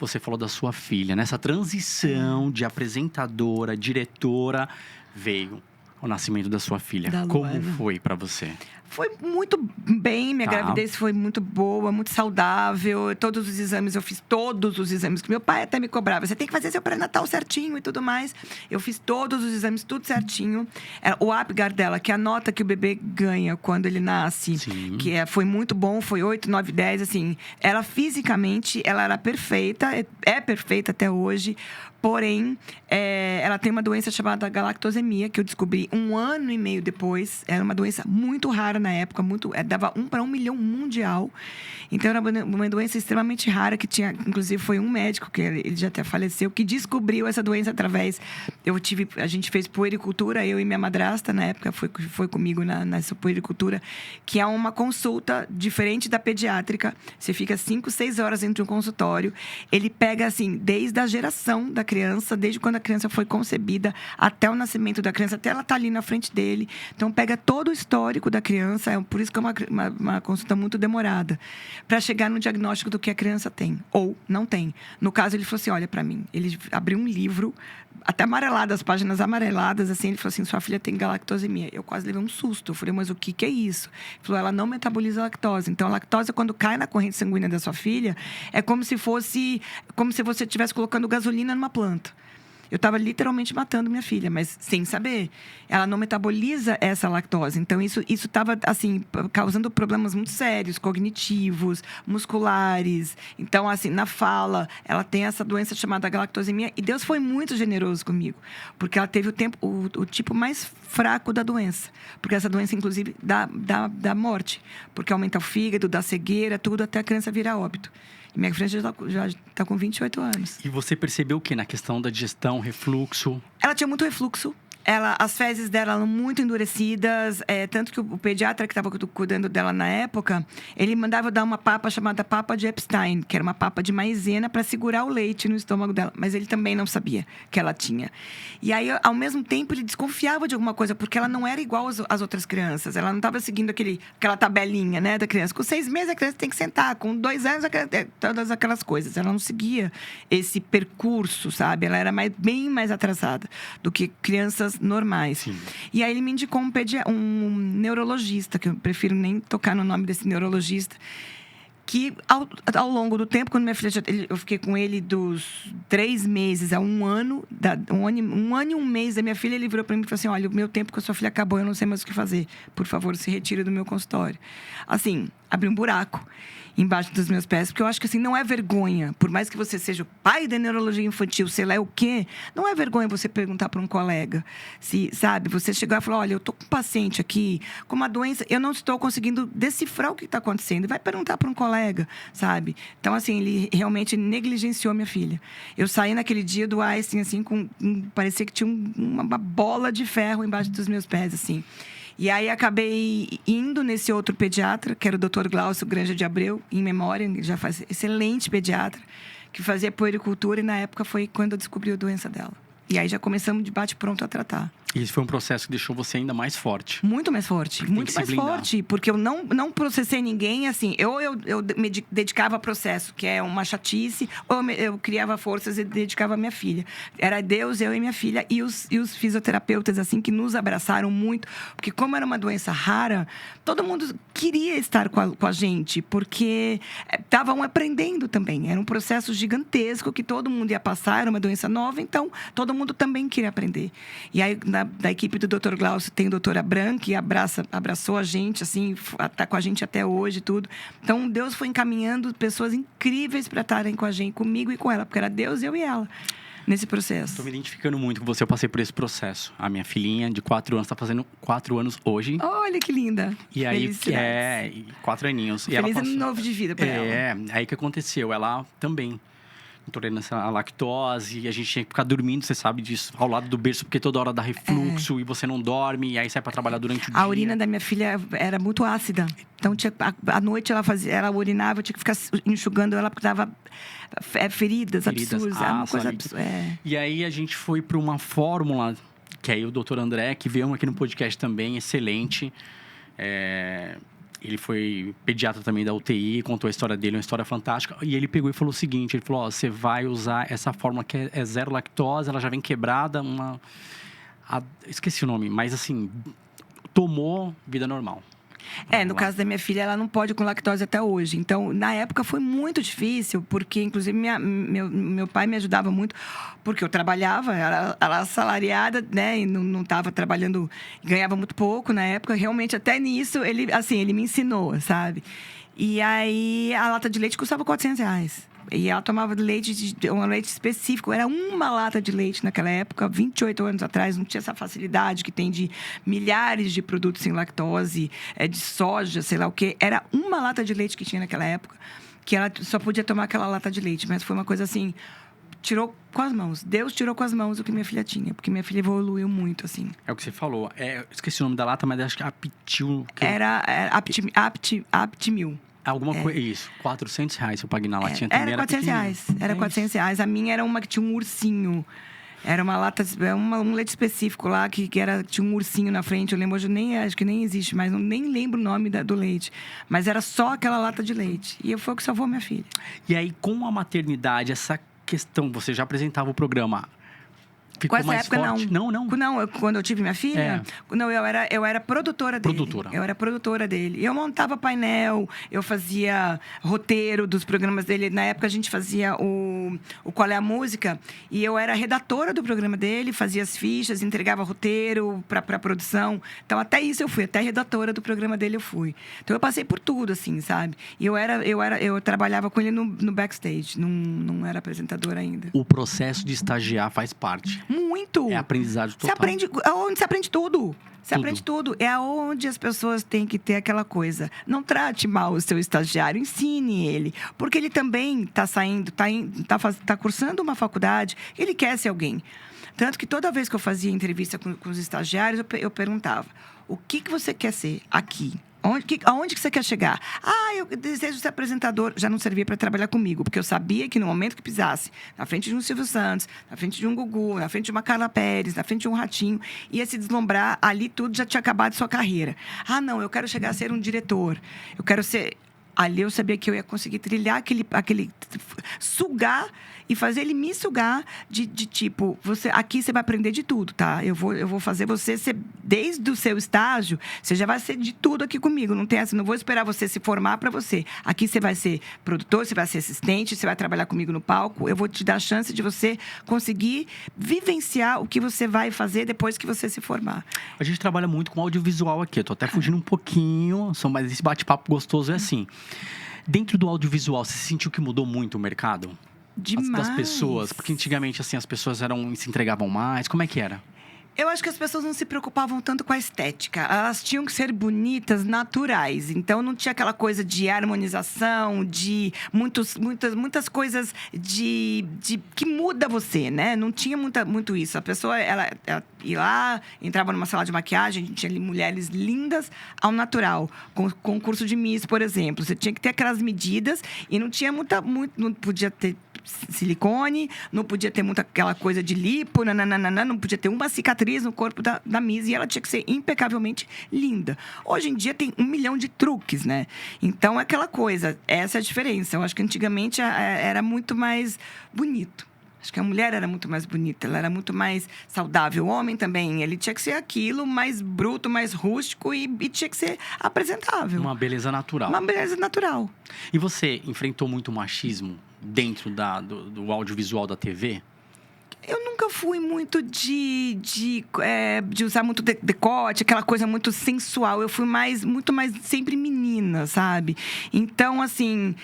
você falou da sua filha. Nessa transição de apresentadora, diretora, veio o nascimento da sua filha. Da Como Luana. foi pra você? Foi muito bem, minha Tá. gravidez foi muito boa, muito saudável. Todos os exames, eu fiz todos os exames. Que meu pai até me cobrava, você tem que fazer seu pré-natal certinho e tudo mais. Eu fiz todos os exames, tudo certinho. O Apgar dela, que é a nota que o bebê ganha quando ele nasce, Sim. foi muito bom, foi 8, 9, 10, assim. Ela fisicamente, ela era perfeita, é perfeita até hoje. Porém, ela tem uma doença chamada galactosemia, que eu descobri 1 ano e meio depois. Era uma doença muito rara na época, dava 1 para 1 milhão mundial. Então, era uma doença extremamente rara, que tinha, inclusive, foi um médico, que ele já até faleceu, que descobriu essa doença através... A gente fez puericultura, eu e minha madrasta, na época, foi comigo nessa puericultura, que é uma consulta diferente da pediátrica. Você fica 5, 6 horas dentro de um consultório. Ele pega, assim, desde a geração da criança, desde quando a criança foi concebida, até o nascimento da criança, até ela estar ali na frente dele. Então, pega todo o histórico da criança, por isso que é uma consulta muito demorada, para chegar no diagnóstico do que a criança tem, ou não tem. No caso, ele falou assim, olha para mim. Ele abriu um livro, até amarelado, as páginas amareladas, assim, ele falou assim, sua filha tem galactosemia. Eu quase levei um susto. Eu falei, mas o que é isso? Ele falou, ela não metaboliza lactose. Então, a lactose, quando cai na corrente sanguínea da sua filha, é como se você estivesse colocando gasolina numa planta. Eu estava literalmente matando minha filha, mas sem saber. Ela não metaboliza essa lactose. Então, isso estava, assim, causando problemas muito sérios, cognitivos, musculares. Então, assim, na fala, ela tem essa doença chamada galactosemia. E Deus foi muito generoso comigo, porque ela teve o tipo mais fraco da doença. Porque essa doença, inclusive, dá morte. Porque aumenta o fígado, dá cegueira, tudo, até a criança virar óbito. E minha filha já está com 28 anos. E você percebeu o que na questão da digestão, refluxo? Ela tinha muito refluxo. As fezes dela eram muito endurecidas. Tanto que o pediatra que estava cuidando dela na época, ele mandava eu dar uma papa chamada papa de Epstein, que era uma papa de maisena para segurar o leite no estômago dela. Mas ele também não sabia que ela tinha. E aí, ao mesmo tempo, ele desconfiava de alguma coisa, porque ela não era igual às outras crianças. Ela não estava seguindo aquela tabelinha, né, da criança. Com 6 meses, a criança tem que sentar. Com 2 anos, todas aquelas coisas. Ela não seguia esse percurso, sabe? Ela era bem mais atrasada do que crianças normais. Sim. E aí ele me indicou um neurologista, que eu prefiro nem tocar no nome desse neurologista, que ao longo do tempo, quando minha filha eu fiquei com ele dos 3 meses a 1 ano, 1 ano e 1 mês da minha filha, ele virou para mim e falou assim, olha, o meu tempo com a sua filha acabou, eu não sei mais o que fazer. Por favor, se retire do meu consultório. Assim, abri um buraco embaixo dos meus pés, porque eu acho que assim, não é vergonha, por mais que você seja o pai da neurologia infantil, sei lá o quê, não é vergonha você perguntar para um colega, sabe, você chegar e falar, olha, eu tô com um paciente aqui com uma doença, eu não estou conseguindo decifrar o que está acontecendo, e vai perguntar para um colega, sabe? Então, assim, ele realmente negligenciou minha filha. Eu saí naquele dia do Einstein, assim, parecia que tinha uma bola de ferro embaixo dos meus pés, assim. E aí, acabei indo nesse outro pediatra, que era o Dr. Glaucio Granja de Abreu, em memória, ele já faz excelente pediatra, que fazia puericultura, e na época foi quando eu descobri a doença dela. E aí, já começamos de bate-pronto a tratar. E esse foi um processo que deixou você ainda mais forte. Muito mais forte, muito mais forte. Porque eu não processei ninguém, assim. Eu me dedicava a processo, que é uma chatice, ou eu criava forças e dedicava a minha filha. Era Deus, eu e minha filha, e os fisioterapeutas, assim, que nos abraçaram muito. Porque como era uma doença rara, todo mundo queria estar com a gente, porque estavam aprendendo também. Era um processo gigantesco que todo mundo ia passar, era uma doença nova, então todo mundo também queria aprender. E aí, da equipe do Dr. Glaucio, tem o Dr. Abram, que abraçou a gente, assim, tá com a gente até hoje e tudo. Então, Deus foi encaminhando pessoas incríveis para estarem com a gente, comigo e com ela, porque era Deus, eu e ela, nesse processo. Estou me identificando muito com você, eu passei por esse processo. A minha filhinha de 4 anos, está fazendo 4 anos hoje. Olha que linda! E aí, 4 aninhos. Feliz ano novo de vida para ela. Aí que aconteceu, ela também intolerância à lactose, e a gente tinha que ficar dormindo, você sabe disso, ao lado do berço, porque toda hora dá refluxo e você não dorme, e aí sai para trabalhar durante o dia. A urina da minha filha era muito ácida, então à noite ela urinava, eu tinha que ficar enxugando ela porque dava feridas absurdas, uma coisa absurda. E aí a gente foi para uma fórmula, que aí o Dr. André, que veio aqui no podcast também, excelente. Ele foi pediatra também da UTI, contou a história dele, uma história fantástica. E ele pegou e falou o seguinte, ele falou, ó, você vai usar essa fórmula que é zero lactose, ela já vem quebrada, esqueci o nome, mas assim, tomou vida normal. No caso da minha filha, ela não pode com lactose até hoje. Então, na época foi muito difícil, porque, inclusive, meu pai me ajudava muito, porque eu trabalhava, era assalariada, né? E não estava trabalhando, ganhava muito pouco na época. Realmente, até nisso, ele me ensinou, sabe? E aí, a lata de leite custava R$400. E ela tomava um leite específico. Era uma lata de leite naquela época, 28 anos atrás. Não tinha essa facilidade que tem de milhares de produtos sem lactose, de soja, sei lá o quê. Era uma lata de leite que tinha naquela época, que ela só podia tomar aquela lata de leite. Mas foi uma coisa assim, tirou com as mãos. Deus tirou com as mãos o que minha filha tinha. Porque minha filha evoluiu muito, assim. É o que você falou. Esqueci o nome da lata, mas acho que é Aptil. Era Aptimil. Alguma coisa, isso, R$400 eu paguei na latinha também. Era R$400. Era R$400. A minha era uma que tinha um ursinho. Era uma lata, um leite específico lá que tinha um ursinho na frente. Eu lembro, hoje acho que nem existe mais, nem lembro o nome do leite. Mas era só aquela lata de leite. E foi o que salvou minha filha. E aí, com a maternidade, essa questão, você já apresentava o programa. Ficou com essa mais época, forte? Não. Quando eu tive minha filha, não, eu era produtora dele. Eu era produtora dele. Eu montava painel, eu fazia roteiro dos programas dele. Na época, a gente fazia o Qual é a Música. E eu era redatora do programa dele, fazia as fichas, entregava roteiro para produção. Então, até isso eu fui. Até redatora do programa dele eu fui. Então, eu passei por tudo, assim, sabe? E eu trabalhava com ele no backstage. Não era apresentadora ainda. O processo de estagiar faz parte. Muito. É aprendizado total. Você aprende tudo. Você aprende tudo. É aonde as pessoas têm que ter aquela coisa. Não trate mal o seu estagiário, ensine ele. Porque ele também está saindo, está cursando uma faculdade, ele quer ser alguém. Tanto que toda vez que eu fazia entrevista com os estagiários, eu perguntava, o que você quer ser aqui? Aonde que você quer chegar? Eu desejo ser apresentador. Já não servia para trabalhar comigo, porque eu sabia que no momento que pisasse na frente de um Silvio Santos, na frente de um Gugu, na frente de uma Carla Pérez, na frente de um Ratinho, ia se deslumbrar, ali tudo já tinha acabado sua carreira. Não, eu quero chegar a ser um diretor. Eu quero ser... Ali eu sabia que eu ia conseguir trilhar aquele sugar e fazer ele me sugar de tipo, aqui você vai aprender de tudo, tá? Eu vou fazer você ser, desde o seu estágio, você já vai ser de tudo aqui comigo. Não tem essa, não vou esperar você se formar para você. Aqui você vai ser produtor, você vai ser assistente, você vai trabalhar comigo no palco. Eu vou te dar a chance de você conseguir vivenciar o que você vai fazer depois que você se formar. A gente trabalha muito com audiovisual aqui. Eu tô até fugindo um pouquinho, mas esse bate-papo gostoso é assim. Dentro do audiovisual, você sentiu que mudou muito o mercado? Demais. Das pessoas? Porque antigamente, assim, as pessoas se entregavam mais. Como é que era? Eu acho que as pessoas não se preocupavam tanto com a estética. Elas tinham que ser bonitas, naturais. Então, não tinha aquela coisa de harmonização, de muitas coisas que muda você, né? Não tinha muito isso. A pessoa, ela ia lá, entrava numa sala de maquiagem, a gente tinha ali mulheres lindas ao natural. Com concurso de Miss, por exemplo. Você tinha que ter aquelas medidas e não tinha não podia ter silicone, não podia ter muita aquela coisa de lipo, não podia ter uma cicatriz no corpo da Miss e ela tinha que ser impecavelmente linda. Hoje em dia tem 1 milhão de truques, né? Então é aquela coisa, essa é a diferença. Eu acho que antigamente era muito mais bonito. Acho que a mulher era muito mais bonita, ela era muito mais saudável. O homem também, ele tinha que ser aquilo, mais bruto, mais rústico e tinha que ser apresentável. Uma beleza natural. Uma beleza natural. E você enfrentou muito machismo dentro do audiovisual da TV? Eu nunca fui muito de usar muito decote, aquela coisa muito sensual. Eu fui muito mais sempre menina, sabe? Então, assim,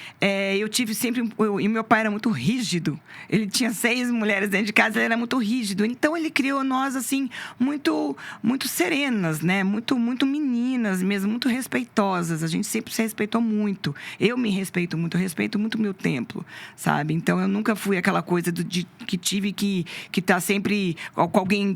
eu tive sempre... E meu pai era muito rígido. Ele tinha 6 mulheres dentro de casa, ele era muito rígido. Então, ele criou nós, assim, muito serenas, né? Muito meninas mesmo, muito respeitosas. A gente sempre se respeitou muito. Eu me respeito muito, eu respeito muito o meu templo, sabe? Então, eu nunca fui aquela coisa que tive que tá sempre com alguém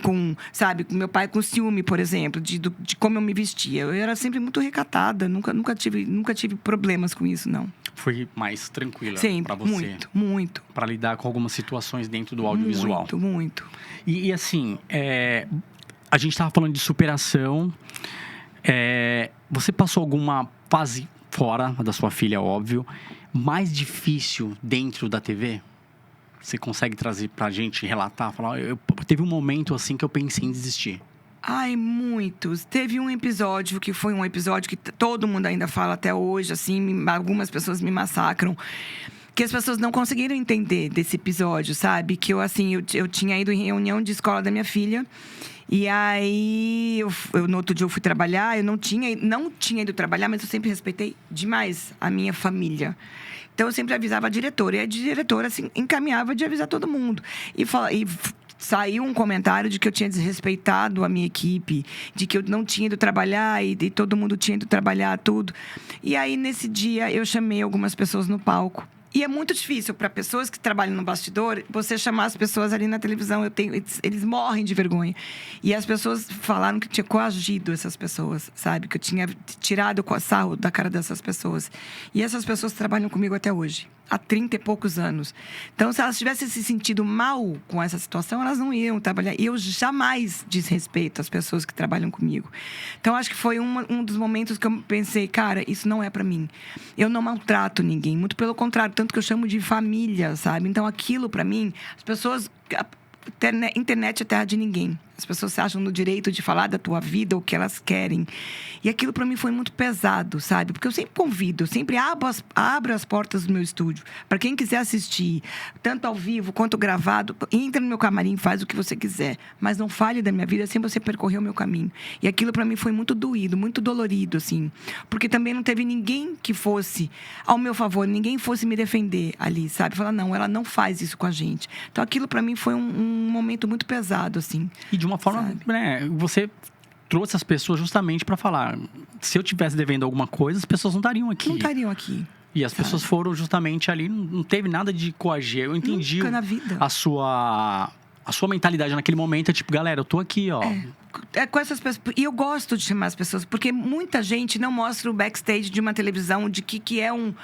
sabe, com meu pai com ciúme, por exemplo, de como eu me vestia. Eu era sempre muito recatada, nunca tive problemas com isso, não. Foi mais tranquila para você? Muito. Para lidar com algumas situações dentro do audiovisual? Muito. E assim, a gente estava falando de superação. Você passou alguma fase fora da sua filha, óbvio, mais difícil dentro da TV? Você consegue trazer pra gente, relatar, falar, teve um momento assim que eu pensei em desistir. Ai, muitos. Teve um episódio que foi um episódio que todo mundo ainda fala até hoje, assim, algumas pessoas me massacram. Que as pessoas não conseguiram entender desse episódio, sabe? Que eu tinha ido em reunião de escola da minha filha. E aí, no outro dia eu fui trabalhar. Eu não tinha ido trabalhar, mas eu sempre respeitei demais a minha família. Então, eu sempre avisava a diretora. E a diretora, assim, encaminhava de avisar todo mundo. Saiu um comentário de que eu tinha desrespeitado a minha equipe, de que eu não tinha ido trabalhar e todo mundo tinha ido trabalhar, tudo. E aí, nesse dia, eu chamei algumas pessoas no palco. E é muito difícil para pessoas que trabalham no bastidor, você chamar as pessoas ali na televisão. Eles morrem de vergonha. E as pessoas falaram que eu tinha coagido essas pessoas, sabe? Que eu tinha tirado o sarro da cara dessas pessoas. E essas pessoas trabalham comigo até hoje, há 30 e poucos anos. Então, se elas tivessem se sentido mal com essa situação, elas não iam trabalhar. E eu jamais desrespeito as pessoas que trabalham comigo. Então, acho que foi um dos momentos que eu pensei, cara, isso não é para mim. Eu não maltrato ninguém, muito pelo contrário, tanto que eu chamo de família, sabe? Então, aquilo para mim, as pessoas... Internet é terra de ninguém. As pessoas se acham no direito de falar da tua vida, o que elas querem. E aquilo para mim foi muito pesado, sabe? Porque eu sempre convido, eu sempre abro as portas do meu estúdio. Para quem quiser assistir, tanto ao vivo quanto gravado, entra no meu camarim, faz o que você quiser. Mas não fale da minha vida sem você percorrer o meu caminho. E aquilo para mim foi muito doído, muito dolorido, assim. Porque também não teve ninguém que fosse ao meu favor, ninguém fosse me defender ali, sabe? Falar, não, ela não faz isso com a gente. Então aquilo para mim foi um momento muito pesado, assim. E de uma forma, né, você trouxe as pessoas justamente para falar, se eu tivesse devendo alguma coisa, as pessoas não estariam aqui. Não estariam aqui. E as pessoas foram justamente ali, não teve nada de coagir. Eu entendi Nunca na vida. a sua mentalidade naquele momento, é tipo, galera, eu tô aqui, ó. Com essas pessoas. E eu gosto de chamar as pessoas, porque muita gente não mostra o backstage de uma televisão, de que é um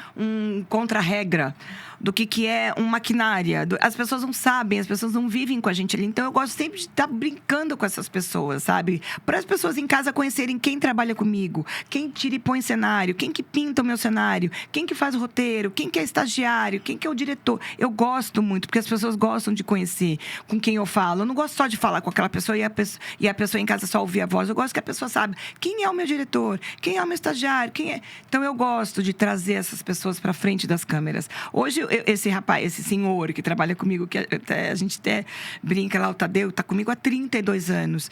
contra-regra, do que é uma maquinária. As pessoas não sabem, as pessoas não vivem com a gente ali. Então, eu gosto sempre de estar brincando com essas pessoas, sabe? Para as pessoas em casa conhecerem quem trabalha comigo, quem tira e põe cenário, quem que pinta o meu cenário, quem que faz o roteiro, quem que é estagiário, quem que é o diretor. Eu gosto muito, porque as pessoas gostam de conhecer com quem eu falo. Eu não gosto só de falar com aquela pessoa e a pessoa em casa só ouvir a voz. Eu gosto que a pessoa saiba quem é o meu diretor, quem é o meu estagiário, quem é... Então, eu gosto de trazer essas pessoas para frente das câmeras. Hoje, esse senhor que trabalha comigo, que a gente até brinca lá, o Tadeu, tá comigo há 32 anos.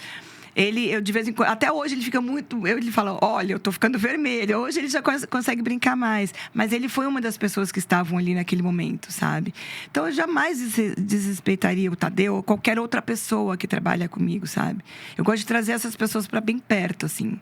Eu de vez em quando, até hoje ele fica muito... Ele fala, olha, eu tô ficando vermelho. Hoje ele já consegue brincar mais. Mas ele foi uma das pessoas que estavam ali naquele momento, sabe? Então, eu jamais desrespeitaria o Tadeu ou qualquer outra pessoa que trabalha comigo, sabe? Eu gosto de trazer essas pessoas para bem perto, assim.